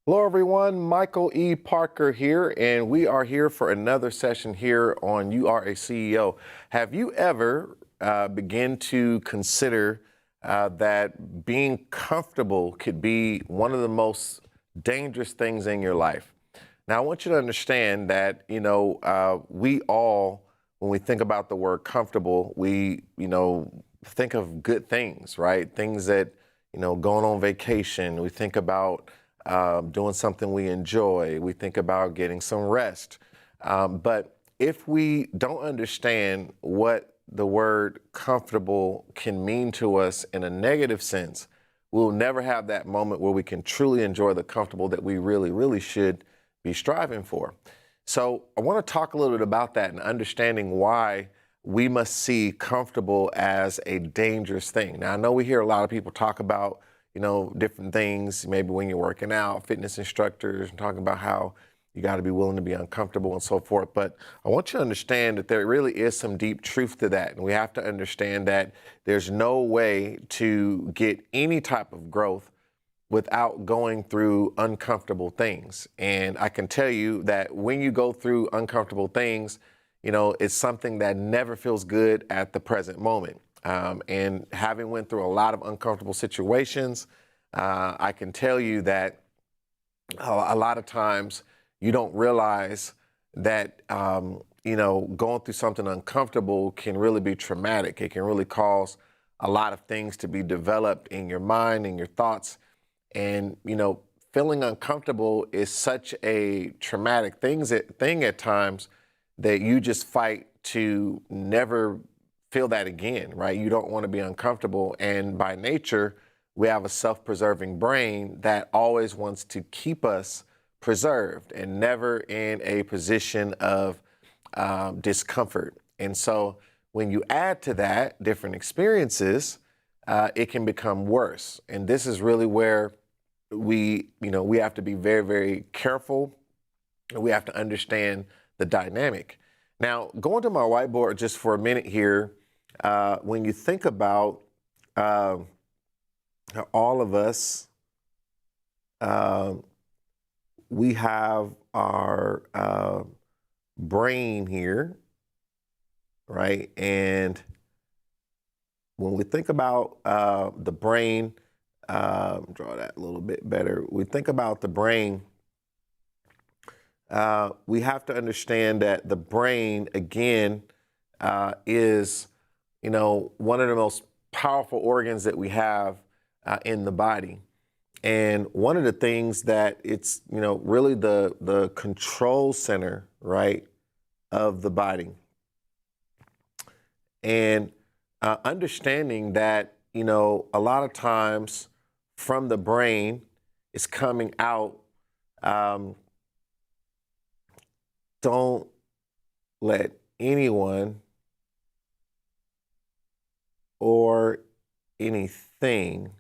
Hello, everyone. Michael E. Parker here, and we are here for another session here on You Are a CEO. Have you ever begin to consider that being comfortable could be one of the most dangerous things in your life? Now, I want you to understand that, we all, when we think about the word comfortable, we, think of good things, right? Things that, going on vacation. We think about doing something we enjoy. We think about getting some rest. But if we don't understand what the word comfortable can mean to us in a negative sense, we'll never have that moment where we can truly enjoy the comfortable that we really, really should be striving for. So I want to talk a little bit about that and understanding why we must see comfortable as a dangerous thing. Now, I know we hear a lot of people talk about different things, maybe when you're working out, fitness instructors, talking about how you got to be willing to be uncomfortable and so forth. But I want you to understand that there really is some deep truth to that. And we have to understand that there's no way to get any type of growth without going through uncomfortable things. And I can tell you that when you go through uncomfortable things, it's something that never feels good at the present moment. And having went through a lot of uncomfortable situations, I can tell you that a lot of times you don't realize that, going through something uncomfortable can really be traumatic. It can really cause a lot of things to be developed in your mind and your thoughts. And, feeling uncomfortable is such a traumatic thing at times that you just fight to never feel that again, right? You don't want to be uncomfortable. And by nature, we have a self-preserving brain that always wants to keep us preserved and never in a position of discomfort. And so when you add to that different experiences, it can become worse. And this is really where we have to be very, very careful. We have to understand the dynamic. Now, going to my whiteboard just for a minute here, when you think about all of us, we have our brain here, right? And when we think about the brain, draw that a little bit better. We think about the brain. We have to understand that the brain, again, is, one of the most powerful organs that we have in the body. And one of the things that it's, really the control center, right, of the body. And understanding that, a lot of times from the brain is coming out. Don't let anyone or anything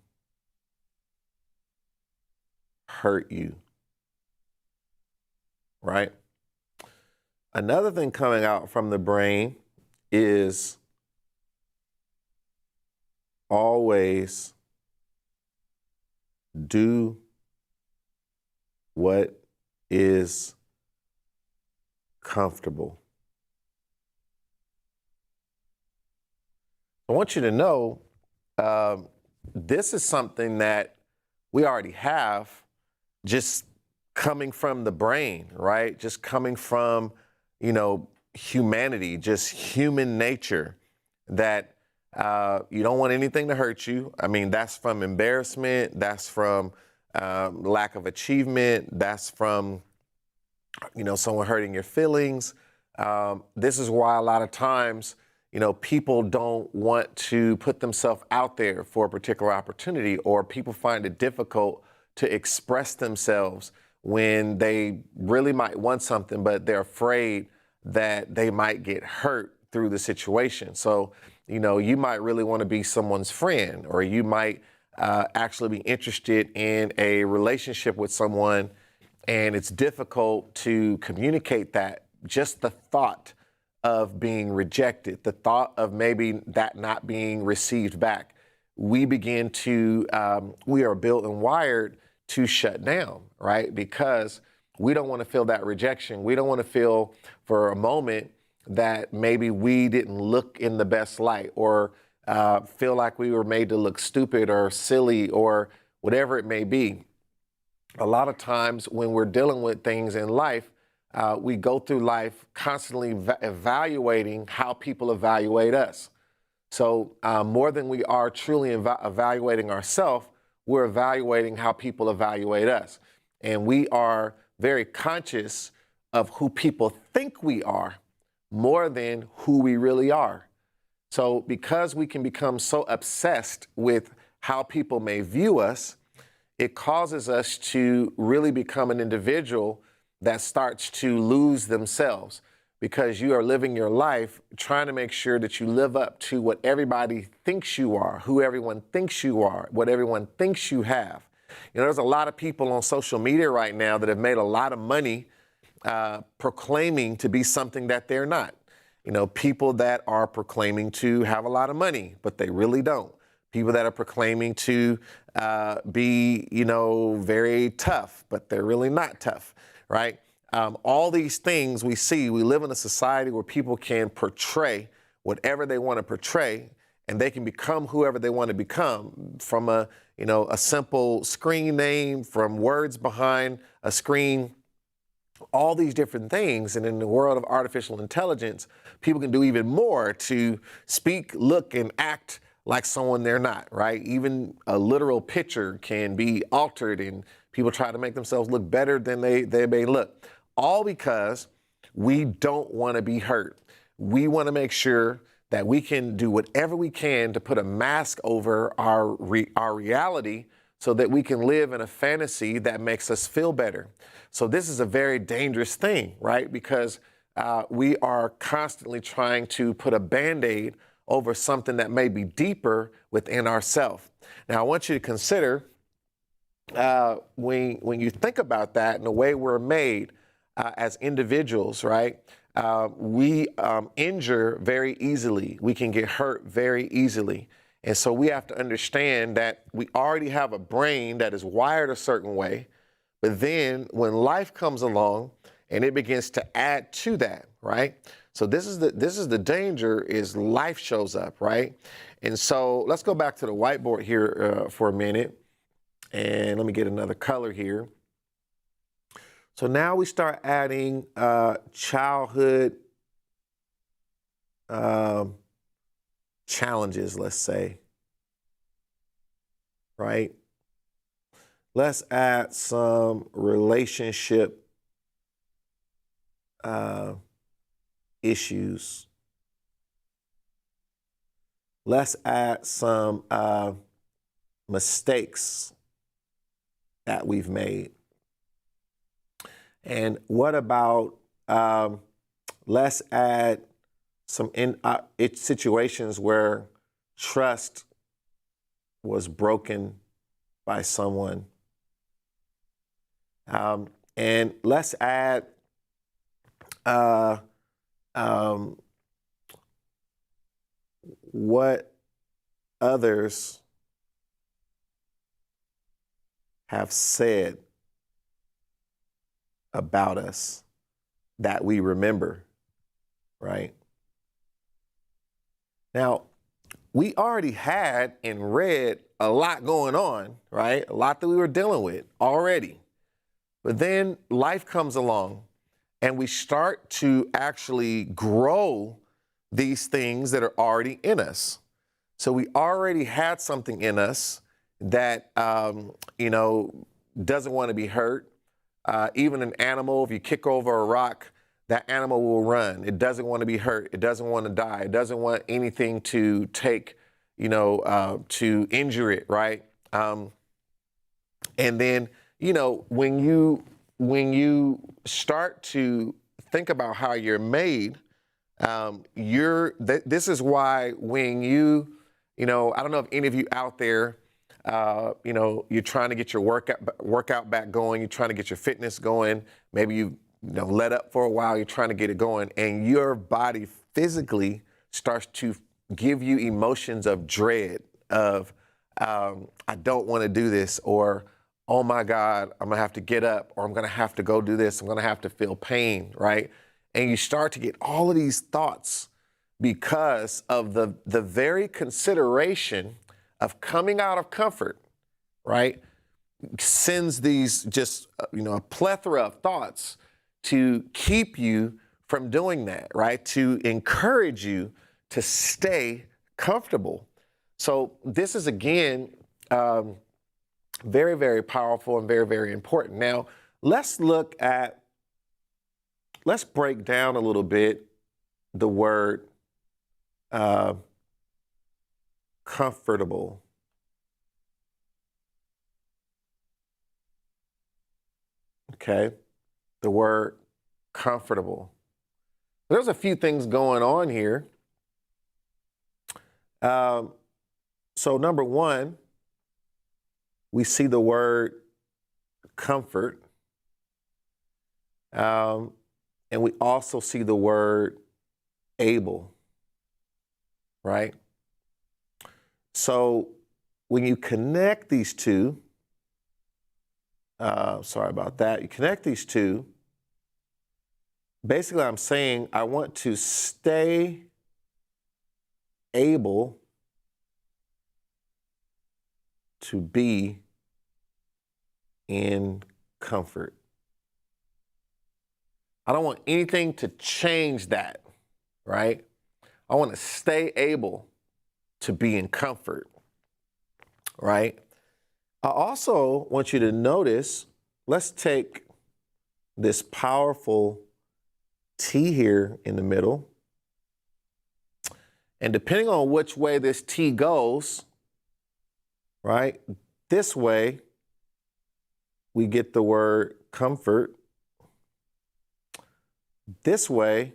hurt you, right? Another thing coming out from the brain is always do what is comfortable. I want you to know this is something that we already have, just coming from the brain, right? Just coming from, humanity, just human nature, that you don't want anything to hurt you. I mean, that's from embarrassment, that's from lack of achievement, that's from someone hurting your feelings. This is why a lot of times, people don't want to put themselves out there for a particular opportunity, or people find it difficult to express themselves when they really might want something, but they're afraid that they might get hurt through the situation. So, you might really want to be someone's friend, or you might actually be interested in a relationship with someone, and it's difficult to communicate that. Just the thought of being rejected, the thought of maybe that not being received back, we are built and wired to shut down, right? Because we don't want to feel that rejection. We don't want to feel for a moment that maybe we didn't look in the best light, or feel like we were made to look stupid or silly or whatever it may be. A lot of times when we're dealing with things in life, we go through life constantly evaluating how people evaluate us. So more than we are truly evaluating ourselves, we're evaluating how people evaluate us. And we are very conscious of who people think we are more than who we really are. So because we can become so obsessed with how people may view us, it causes us to really become an individual that starts to lose themselves, because you are living your life trying to make sure that you live up to what everybody thinks you are, who everyone thinks you are, what everyone thinks you have. You know, there's a lot of people on social media right now that have made a lot of money proclaiming to be something that they're not. You know, people that are proclaiming to have a lot of money, but they really don't. People that are proclaiming to be, you know, very tough, but they're really not tough, right? All these things we see, we live in a society where people can portray whatever they want to portray, and they can become whoever they want to become, from a simple screen name, from words behind a screen, all these different things. And in the world of artificial intelligence, people can do even more to speak, look, and act like someone they're not, right? Even a literal picture can be altered, and people try to make themselves look better than they may look. All because we don't want to be hurt. We want to make sure that we can do whatever we can to put a mask over our reality, so that we can live in a fantasy that makes us feel better. So this is a very dangerous thing, right? Because we are constantly trying to put a Band-Aid over something that may be deeper within ourselves. Now, I want you to consider when you think about that and the way we're made as individuals, right? We injure very easily. We can get hurt very easily. And so we have to understand that we already have a brain that is wired a certain way, but then when life comes along and it begins to add to that, right? So this is the danger, is life shows up, right? And so let's go back to the whiteboard here for a minute, and let me get another color here. So now we start adding childhood challenges, let's say, right? Let's add some relationship issues. Let's add some mistakes that we've made. And what about let's add some situations where trust was broken by someone. And let's add what others have said about us that we remember, right? Now, we already had and read a lot going on, right? A lot that we were dealing with already. But then life comes along and we start to actually grow these things that are already in us. So we already had something in us that, doesn't want to be hurt. Even an animal, if you kick over a rock, that animal will run. It doesn't want to be hurt. It doesn't want to die. It doesn't want anything to take, to injure it, right? And then, when you start to think about how you're made, this is why when I don't know if any of you out there, you're trying to get your workout back going. You're trying to get your fitness going. Maybe you let up for a while. You're trying to get it going, and your body physically starts to give you emotions of dread, of I don't want to do this, or oh my God, I'm gonna have to get up, or I'm gonna have to go do this, I'm gonna have to feel pain, right? And you start to get all of these thoughts because of the very consideration of coming out of comfort, right? Sends these just, a plethora of thoughts to keep you from doing that, right? To encourage you to stay comfortable. So this is, again, very, very powerful and very, very important. Now, let's break down a little bit the word comfortable. Okay, the word comfortable. There's a few things going on here. So number one, we see the word comfort. And we also see the word able, right? So when you connect these two, sorry about that, you connect these two, basically I'm saying I want to stay able to be in comfort. I don't want anything to change that, right? I want to stay able to be in comfort, right? I also want you to notice, let's take this powerful T here in the middle. And depending on which way this T goes, right, this way we get the word comfort. This way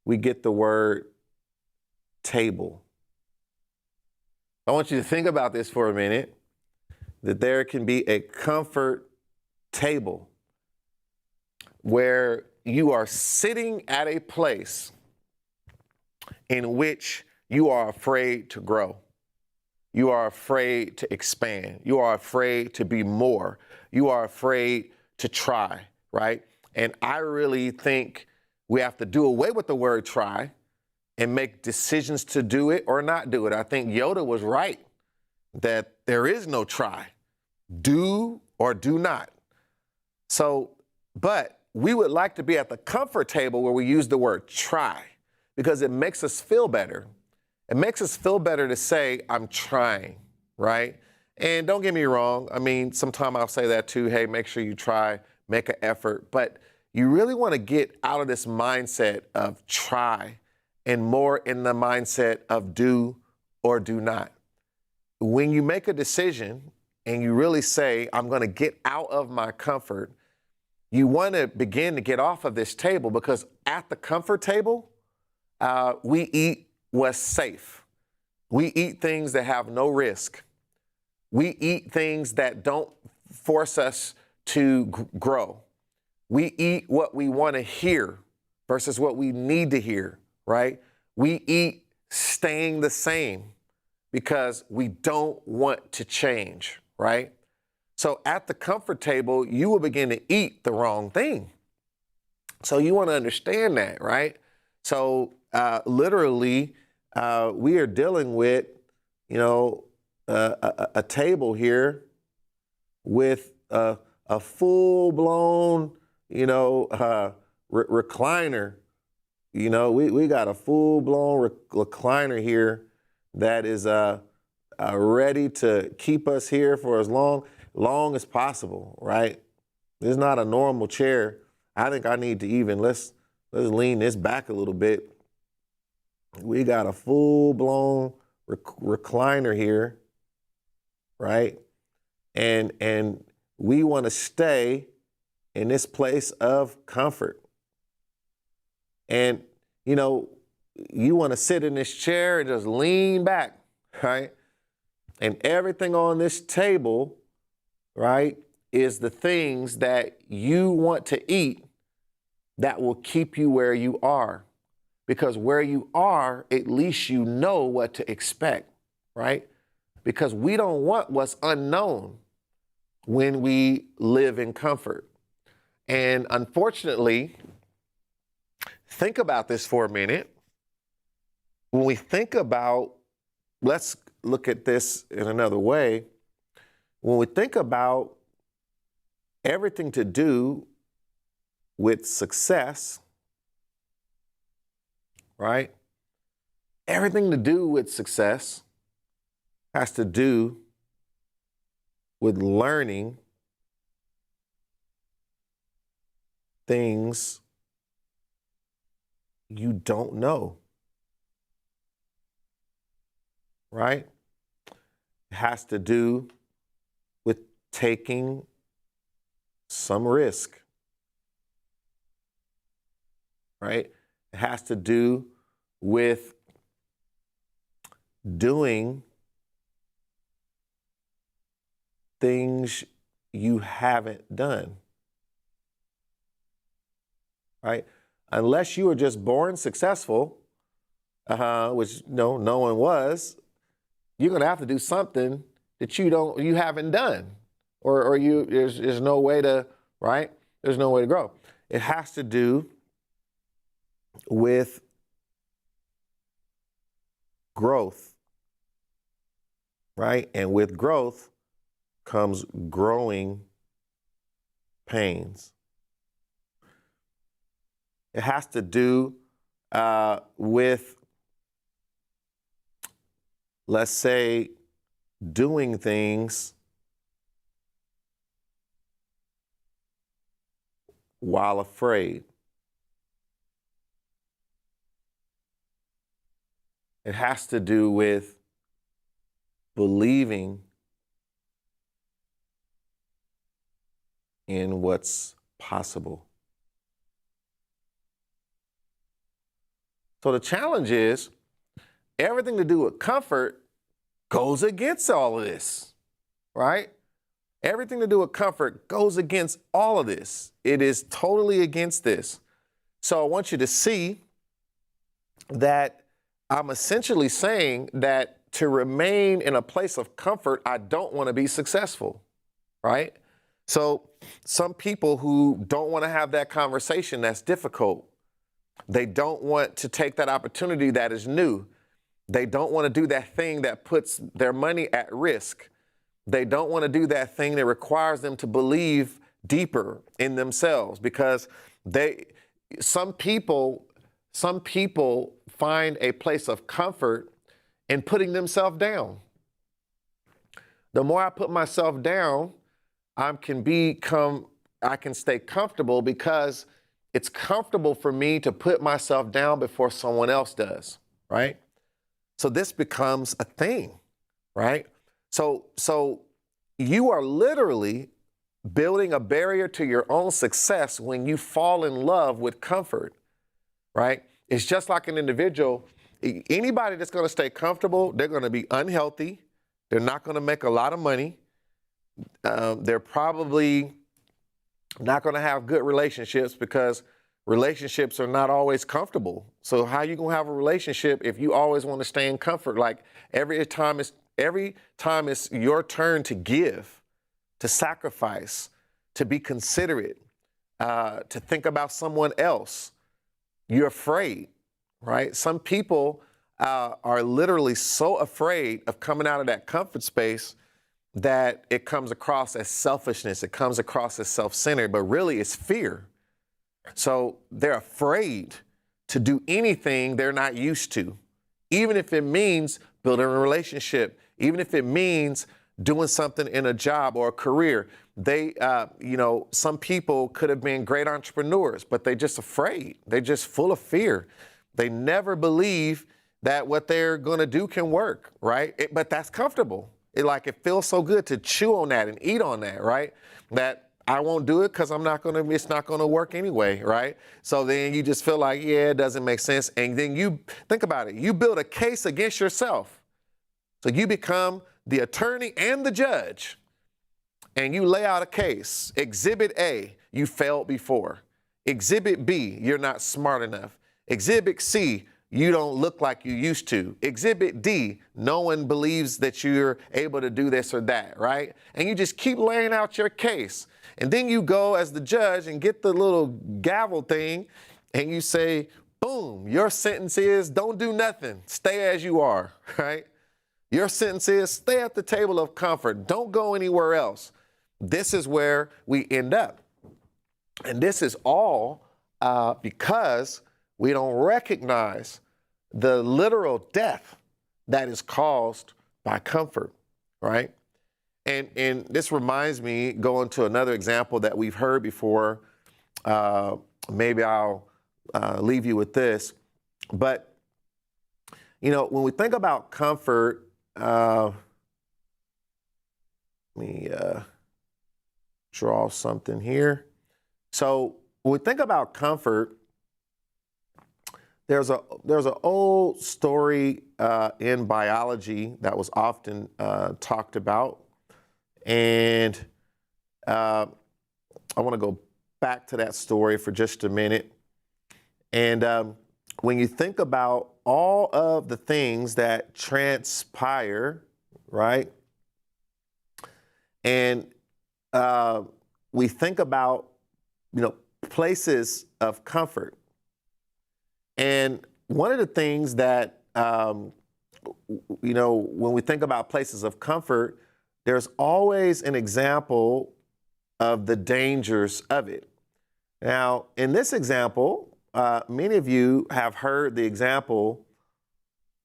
we get the word table. I want you to think about this for a minute, that there can be a comfort table where you are sitting at a place in which you are afraid to grow. You are afraid to expand. You are afraid to be more. You are afraid to try, right? And I really think we have to do away with the word try and make decisions to do it or not do it. I think Yoda was right that there is no try. Do or do not. So, but we would like to be at the comfort table where we use the word try because it makes us feel better. It makes us feel better to say, I'm trying, right? And don't get me wrong. I mean, sometimes I'll say that too. Hey, make sure you try, make an effort. But you really want to get out of this mindset of try and more in the mindset of do or do not. When you make a decision and you really say, I'm going to get out of my comfort, you want to begin to get off of this table because at the comfort table, we eat what's safe. We eat things that have no risk. We eat things that don't force us to grow. We eat what we want to hear versus what we need to hear, right? We eat staying the same because we don't want to change, right? So at the comfort table, you will begin to eat the wrong thing. So you want to understand that, right? So literally, we are dealing with, a table here with a full-blown, recliner. We got a full-blown recliner here that is ready to keep us here for as long as possible, right? This is not a normal chair. I think I need to even, let's lean this back a little bit. We got a full-blown recliner here, right? And we want to stay in this place of comfort. And, you want to sit in this chair and just lean back, right? And everything on this table, right, is the things that you want to eat that will keep you where you are. Because where you are, at least you know what to expect, right? Because we don't want what's unknown. when we live in comfort. And unfortunately, think about this for a minute. When we think about, let's look at this in another way. When we think about everything to do with success, right? Everything to do with success has to do with learning things you don't know, right? It has to do with taking some risk, right? It has to do with doing things you haven't done, right? Unless you were just born successful, which no one was, you're gonna have to do something that you haven't done, or there's no way to, right? There's no way to grow. It has to do with growth, right? And with growth comes growing pains. It has to do with, let's say, doing things while afraid. It has to do with believing in what's possible. So the challenge is, everything to do with comfort goes against all of this, right? Everything to do with comfort goes against all of this. It is totally against this. So I want you to see that I'm essentially saying that to remain in a place of comfort, I don't want to be successful, right? So some people who don't want to have that conversation, that's difficult. They don't want to take that opportunity that is new. They don't want to do that thing that puts their money at risk. They don't want to do that thing that requires them to believe deeper in themselves, because some people find a place of comfort in putting themselves down. The more I put myself down, I can stay comfortable, because it's comfortable for me to put myself down before someone else does, right? So this becomes a thing, right? So you are literally building a barrier to your own success when you fall in love with comfort, right? It's just like an individual. Anybody that's going to stay comfortable, they're going to be unhealthy. They're not going to make a lot of money. They're probably not going to have good relationships, because relationships are not always comfortable. So how are you going to have a relationship if you always want to stay in comfort? Like every time it's your turn to give, to sacrifice, to be considerate, to think about someone else, you're afraid, right? Some people are literally so afraid of coming out of that comfort space that it comes across as selfishness. It comes across as self-centered, but really it's fear. So they're afraid to do anything they're not used to, even if it means building a relationship, even if it means doing something in a job or a career. Some people could have been great entrepreneurs, but they're just afraid. They're just full of fear. They never believe that what they're going to do can work, right? But that's comfortable. It feels so good to chew on that and eat on that, right? That I won't do it because it's not going to work anyway, right? So then you just feel like, yeah, it doesn't make sense. And then you think about it. You build a case against yourself. So you become the attorney and the judge, and you lay out a case. Exhibit A, you failed before. Exhibit B, you're not smart enough. Exhibit C, you don't look like you used to. Exhibit D, no one believes that you're able to do this or that, right? And you just keep laying out your case. And then you go as the judge and get the little gavel thing and you say, boom, your sentence is don't do nothing, stay as you are, right? Your sentence is stay at the table of comfort, don't go anywhere else. This is where we end up. And this is all because we don't recognize the literal death that is caused by comfort, right? And this reminds me, going to another example that we've heard before. Maybe I'll leave you with this. But, you know, when we think about comfort, let me draw something here. So when we think about comfort, there's an old story in biology that was often talked about. And I want to go back to that story for just a minute. And when you think about all of the things that transpire, right? And we think about, you know, places of comfort. And one of the things that, you know, when we think about places of comfort, there's always an example of the dangers of it. Now, in this example, many of you have heard the example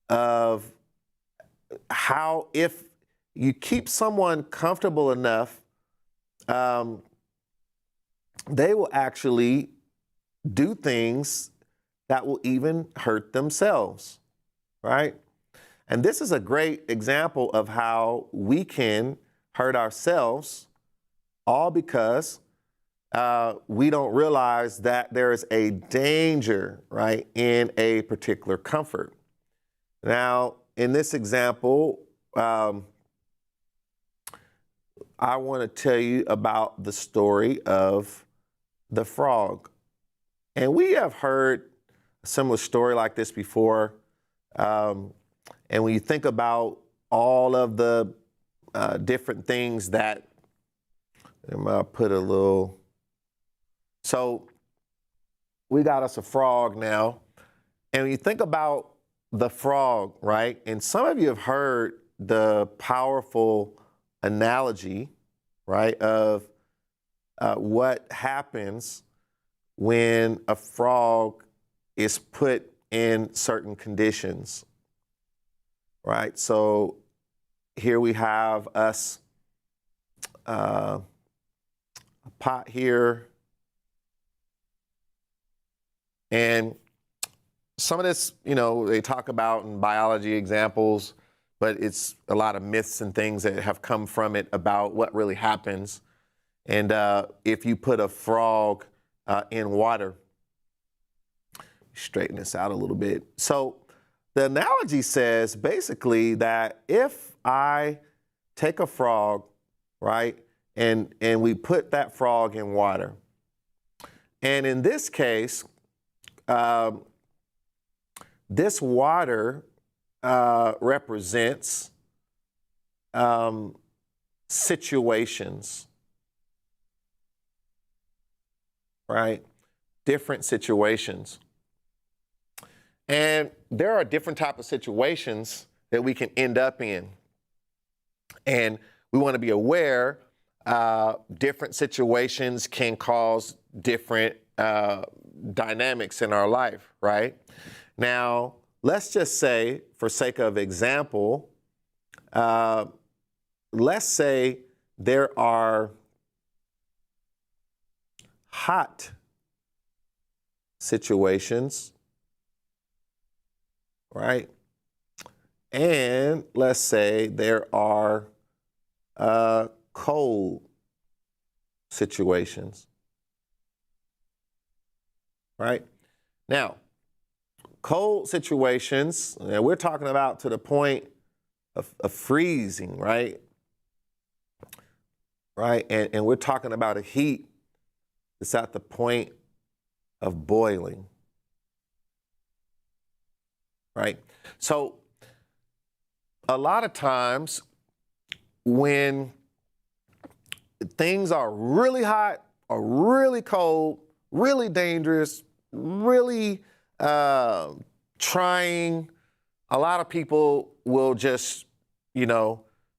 of how if you keep someone comfortable enough, they will actually do things that will even hurt themselves, right? And this is a great example of how we can hurt ourselves, all because we don't realize that there is a danger, right, in a particular comfort. Now, in this example, I want to tell you about the story of the frog. And we have heard a similar story like this before. And when you think about all of the different things that, I'm gonna put a little, so we got us a frog now. And when you think about the frog, right? And some of you have heard the powerful analogy, right, of what happens when a frog is put in certain conditions, right? So here we have us, a pot here, and some of this, you know, they talk about in biology examples, but it's a lot of myths and things that have come from it about what really happens. And if you put a frog in water, straighten this out a little bit. So the analogy says basically that if I take a frog, right, and we put that frog in water, and in this case, this water represents situations, right? Different situations. And there are different types of situations that we can end up in. And we want to be aware different situations can cause different dynamics in our life, right? Now, let's just say, for sake of example, let's say there are hot situations, right? And let's say there are cold situations, right? Now, cold situations, and we're talking about to the point of freezing, right? Right, and we're talking about a heat that's at the point of boiling. right? So a lot of times when things are really hot or really cold, really dangerous, really trying, a lot of people will just,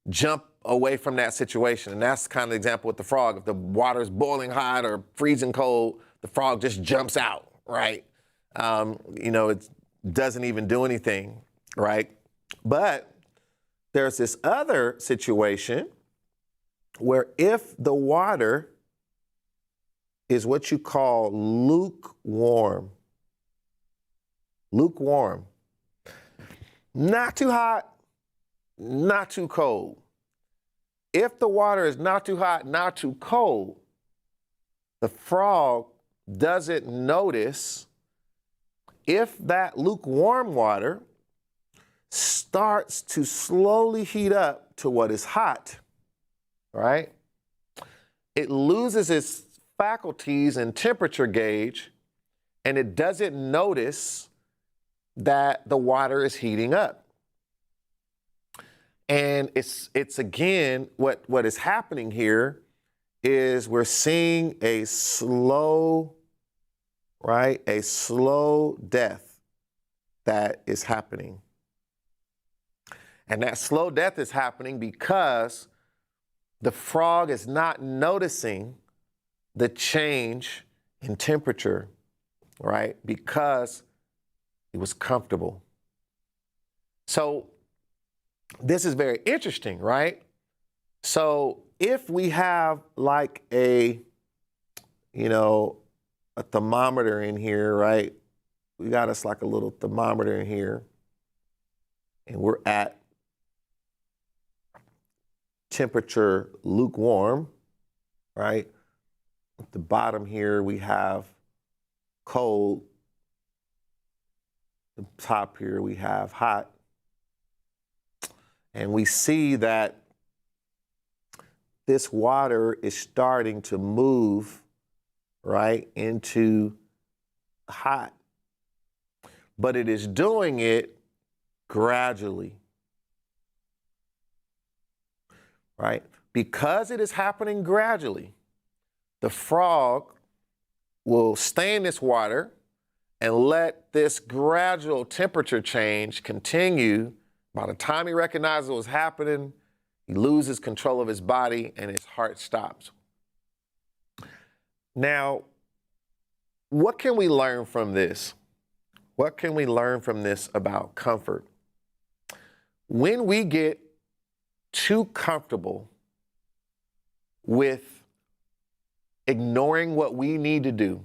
jump away from that situation. And that's kind of the example with the frog. If the water's boiling hot or freezing cold, the frog just jumps out, right? It doesn't even do anything, right? But there's this other situation where if the water is what you call lukewarm, not too hot, not too cold. If the water is not too hot, not too cold, the frog doesn't notice if that lukewarm water starts to slowly heat up to what is hot, right? It loses its faculties and temperature gauge, and it doesn't notice that the water is heating up. And it's again, what is happening here is we're seeing a slow death that is happening. And that slow death is happening because the frog is not noticing the change in temperature, right? Because it was comfortable. So this is very interesting, right? So if we have like a thermometer in here, right? We got us like a little thermometer in here, and we're at temperature lukewarm, right? At the bottom here, we have cold. The top here, we have hot. And we see that this water is starting to move, right, into hot. But it is doing it gradually, right? Because it is happening gradually, the frog will stay in this water and let this gradual temperature change continue. By the time he recognizes what was happening, he loses control of his body and his heart stops. Now, what can we learn from this? What can we learn from this about comfort? When we get too comfortable with ignoring what we need to do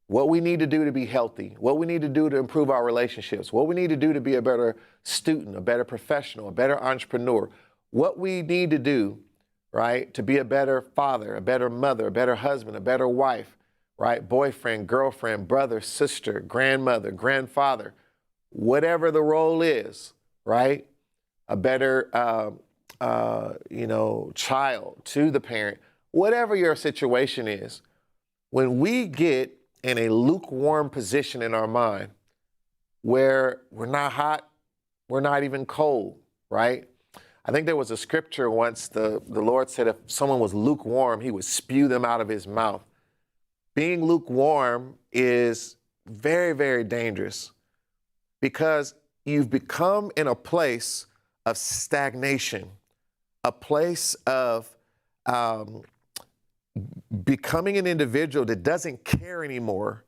to be healthy, what we need to do to improve our relationships, what we need to do to be a better student, a better professional, a better entrepreneur, what we need to do, right, to be a better father, a better mother, a better husband, a better wife, right, boyfriend, girlfriend, brother, sister, grandmother, grandfather, whatever the role is, right, a better, child to the parent, whatever your situation is, when we get in a lukewarm position in our mind where we're not hot, we're not even cold, right? I think there was a scripture once, the Lord said if someone was lukewarm, he would spew them out of his mouth. Being lukewarm is very, very dangerous because you've become in a place of stagnation, a place of becoming an individual that doesn't care anymore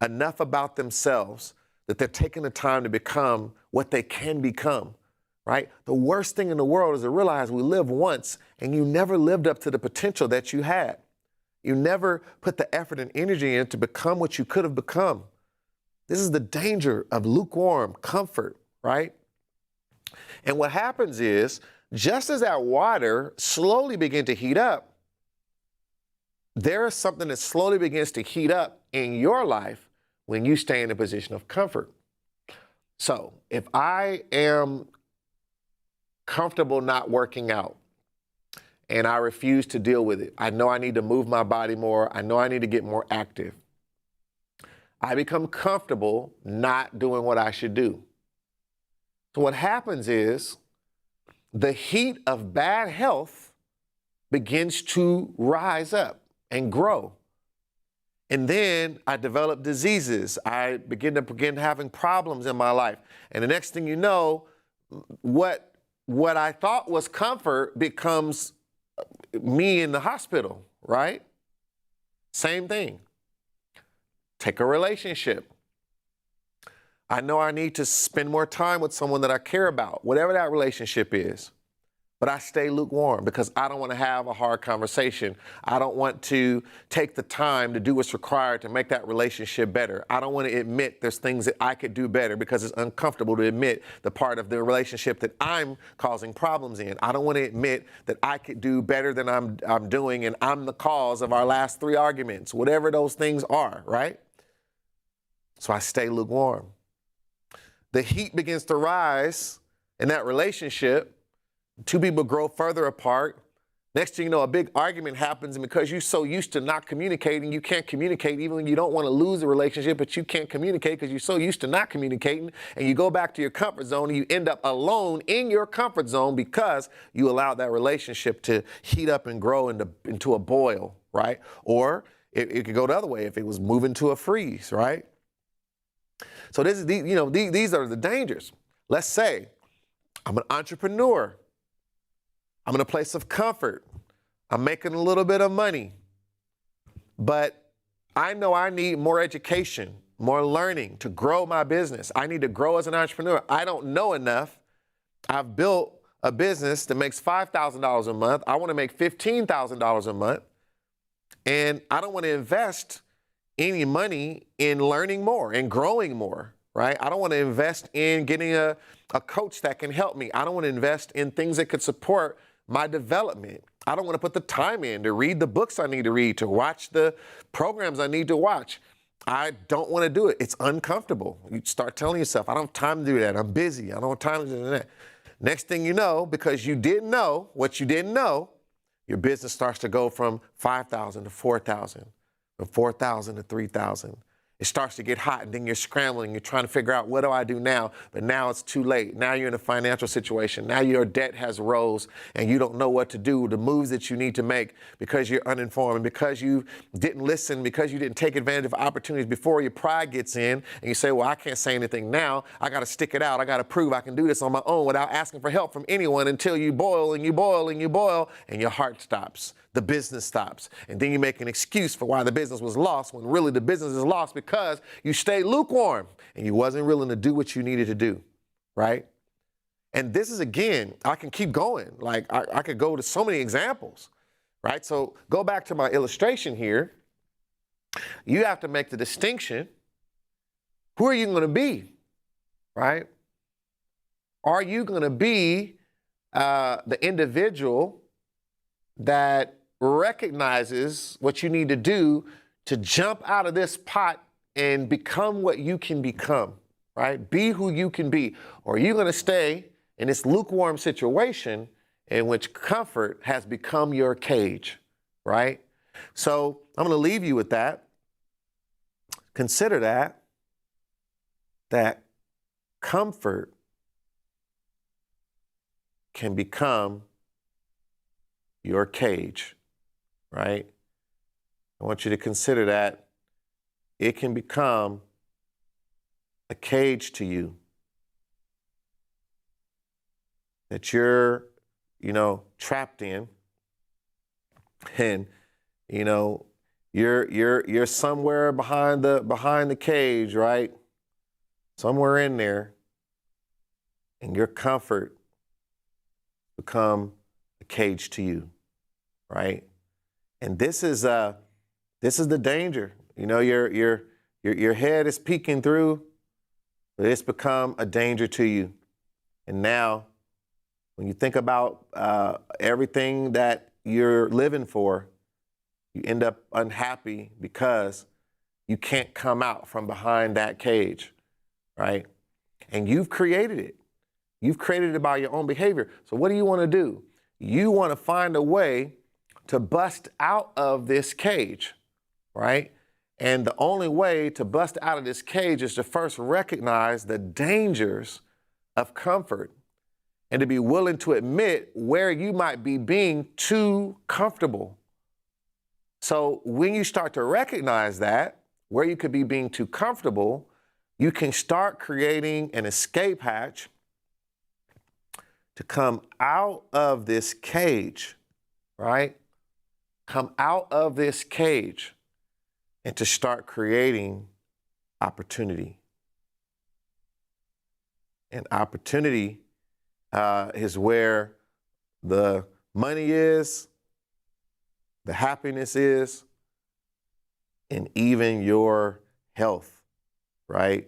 enough about themselves that they're taking the time to become what they can become, right? The worst thing in the world is to realize we live once and you never lived up to the potential that you had. You never put the effort and energy in to become what you could have become. This is the danger of lukewarm comfort, right? And what happens is, just as that water slowly begins to heat up, there is something that slowly begins to heat up in your life when you stay in a position of comfort. So if I am comfortable not working out and I refuse to deal with it, I know I need to move my body more. I know I need to get more active. I become comfortable not doing what I should do. So what happens is the heat of bad health begins to rise up and grow. And then I develop diseases. I begin having problems in my life. And the next thing you know, what I thought was comfort becomes me in the hospital, right? Same thing. Take a relationship. I know I need to spend more time with someone that I care about, whatever that relationship is. But I stay lukewarm because I don't want to have a hard conversation. I don't want to take the time to do what's required to make that relationship better. I don't want to admit there's things that I could do better because it's uncomfortable to admit the part of the relationship that I'm causing problems in. I don't want to admit that I could do better than I'm doing and I'm the cause of our last 3 arguments, whatever those things are, right? So I stay lukewarm. The heat begins to rise in that relationship. 2 people grow further apart. Next thing you know, a big argument happens, and because you're so used to not communicating, you can't communicate even when you don't want to lose the relationship, but you can't communicate because you're so used to not communicating, and you go back to your comfort zone and you end up alone in your comfort zone because you allowed that relationship to heat up and grow into a boil, right? Or it could go the other way if it was moving to a freeze, right? So these are the dangers. Let's say I'm an entrepreneur. I'm in a place of comfort. I'm making a little bit of money. But I know I need more education, more learning to grow my business. I need to grow as an entrepreneur. I don't know enough. I've built a business that makes $5,000 a month. I want to make $15,000 a month. And I don't want to invest any money in learning more and growing more, right? I don't want to invest in getting a coach that can help me. I don't want to invest in things that could support my development. I don't want to put the time in to read the books I need to read, to watch the programs I need to watch. I don't want to do it. It's uncomfortable. You start telling yourself, I don't have time to do that. I'm busy. I don't have time to do that. Next thing you know, because you didn't know what you didn't know, your business starts to go from 5,000 to 4,000, from 4,000 to 3,000. It starts to get hot, and then you're scrambling. You're trying to figure out, what do I do now? But now it's too late. Now you're in a financial situation. Now your debt has rose, and you don't know what to do, the moves that you need to make because you're uninformed, and because you didn't listen, because you didn't take advantage of opportunities before. Your pride gets in, and you say, well, I can't say anything now. I got to stick it out. I got to prove I can do this on my own without asking for help from anyone, until you boil and you boil and you boil, and your heart stops. The business stops. And then you make an excuse for why the business was lost, when really the business is lost because you stayed lukewarm and you wasn't willing to do what you needed to do, right? And this is, again, I can keep going. Like I could go to so many examples, right? So go back to my illustration here. You have to make the distinction. Who are you going to be, right? Are you going to be the individual that recognizes what you need to do to jump out of this pot and become what you can become, right? Be who you can be. Or are you going to stay in this lukewarm situation in which comfort has become your cage, right? So I'm going to leave you with that. Consider that comfort can become your cage, right? I want you to consider that it can become a cage to you that you're, trapped in, and, you're somewhere behind the cage, right? Somewhere in there, and your comfort become a cage to you, right? And this is the danger. Your head is peeking through, but it's become a danger to you. And now, when you think about everything that you're living for, you end up unhappy because you can't come out from behind that cage, right? And you've created it. You've created it by your own behavior. So what do you want to do? You want to find a way to bust out of this cage, right? And the only way to bust out of this cage is to first recognize the dangers of comfort and to be willing to admit where you might be being too comfortable. So when you start to recognize that, where you could be being too comfortable, you can start creating an escape hatch to come out of this cage, right? Come out of this cage and to start creating opportunity. And opportunity is where the money is, the happiness is, and even your health, right?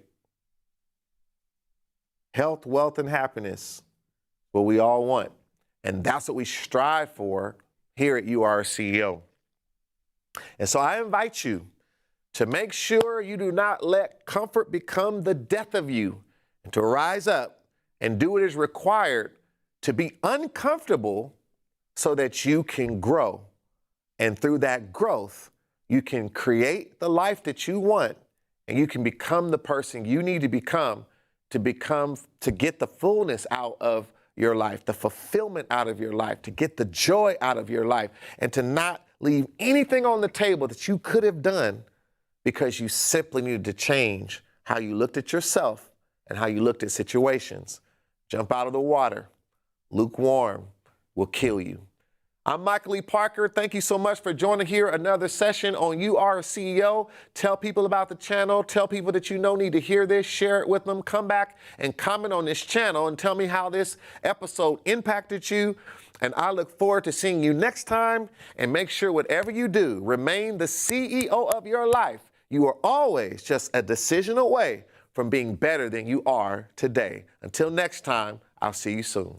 Health, wealth, and happiness, what we all want. And that's what we strive for here at You Are a CEO. And so I invite you to make sure you do not let comfort become the death of you, and to rise up and do what is required to be uncomfortable so that you can grow. And through that growth, you can create the life that you want, and you can become the person you need to get the fullness out of your life, the fulfillment out of your life, to get the joy out of your life, and to not leave anything on the table that you could have done because you simply needed to change how you looked at yourself and how you looked at situations. Jump out of the water. Lukewarm will kill you. I'm Michael E. Parker. Thank you so much for joining here another session on You Are a CEO. Tell people about the channel. Tell people that you know need to hear this. Share it with them. Come back and comment on this channel and tell me how this episode impacted you. And I look forward to seeing you next time. And make sure whatever you do, remain the CEO of your life. You are always just a decision away from being better than you are today. Until next time, I'll see you soon.